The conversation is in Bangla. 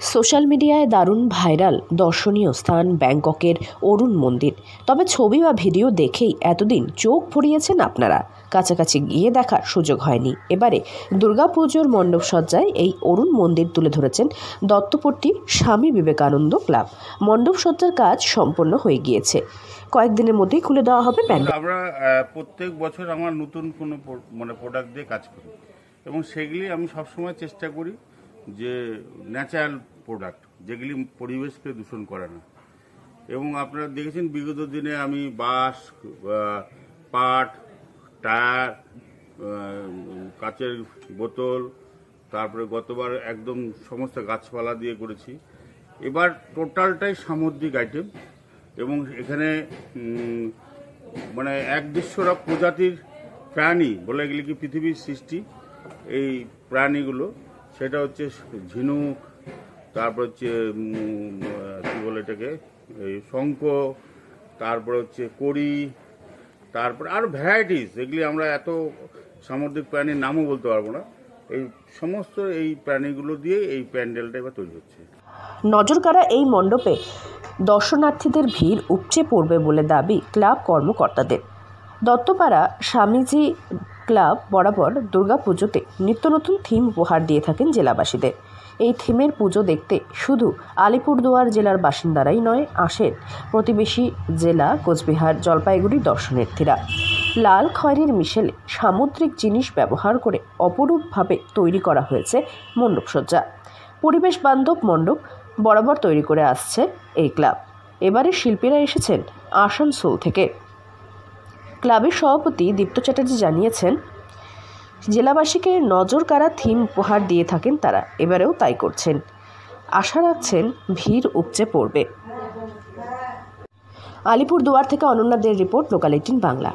সোশ্যাল মিডিয়ায় দারুণ ভাইরাল দর্শনীয় স্থান ব্যাংককের অরুণ মন্দির। তবে ছবি বা ভিডিও দেখেই এতদিন চোখ ভরিয়েছেন আপনারা, কাছাকাছি গিয়ে দেখার সুযোগ হয়নি। এবারে দুর্গাপুজোর মণ্ডপসজ্জায় এই অরুণ মন্দির তুলে ধরেছেন দত্তপট্টি স্বামী বিবেকানন্দ ক্লাব। মণ্ডপসজ্জার কাজ সম্পন্ন হয়ে গিয়েছে, কয়েকদিনের মধ্যেই খুলে দেওয়া হবে প্যান্ডেল। আমরা প্রত্যেক বছর আমার নতুন কোনো প্রোডাক্ট দিয়ে কাজ করি এবং সেগুলি আমি সবসময় চেষ্টা করি যে ন্যাচারাল প্রোডাক্ট, যেগুলি পরিবেশকে দূষণ করে না। এবং আপনারা দেখেছেন বিগত দিনে আমি বাঁশ, পাট, টায়ার, কাচের বোতল, তারপরে গতবার একদম সমস্ত গাছপালা দিয়ে করেছি। এবার টোটালটাই সামুদ্রিক আইটেম এবং এখানে মানে একদেশরা প্রজাতির প্রাণী বলে এগুলি কি পৃথিবীর সৃষ্টি। এই প্রাণীগুলো সেটা হচ্ছে ঝিনুক, তারপর হচ্ছে কী বলে এটাকে এই শঙ্খ, তারপর হচ্ছে কড়ি, তারপর আরও ভ্যারাইটিস, এগুলি আমরা এত সামুদ্রিক প্রাণীর নামও বলতে পারবো না। এই সমস্ত এই প্রাণীগুলো দিয়ে এই প্যান্ডেলটা এবার তৈরি হচ্ছে। নজরকাড়া এই মণ্ডপে দর্শনার্থীদের ভিড় উপচে পড়বে বলে দাবি ক্লাব কর্মকর্তাদের। দত্তপাড়া স্বামীজি ক্লাব বরাবর দুর্গাপুজোতে নিত্য নতুন থিম উপহার দিয়ে থাকেন জেলাবাসীদের। এই থিমের পুজো দেখতে শুধু আলিপুরদুয়ার জেলার বাসিন্দারাই নয়, আসেন প্রতিবেশী জেলা কোচবিহার, জলপাইগুড়ি দর্শনার্থীরা। লাল খয়েরির মিশেলে সামুদ্রিক জিনিস ব্যবহার করে অপরূপভাবে তৈরি করা হয়েছে মণ্ডপসজ্জা। পরিবেশ বান্ধব মণ্ডপ বরাবর তৈরি করে আসছে এই ক্লাব। এবারে শিল্পীরা এসেছেন আসানসোল থেকে। ক্লাবের সভাপতি দীপ্ত চ্যাটার্জি জানিয়েছেন, জেলাবাসীকে নজরকাড়া থিম উপহার দিয়ে থাকেন তারা, এবারেও তাই করছেন। আশা রাখছেন ভিড় উপচে পড়বে। আলিপুরদুয়ার থেকে অনন্যা দের রিপোর্ট, লোকাল 18 বাংলা।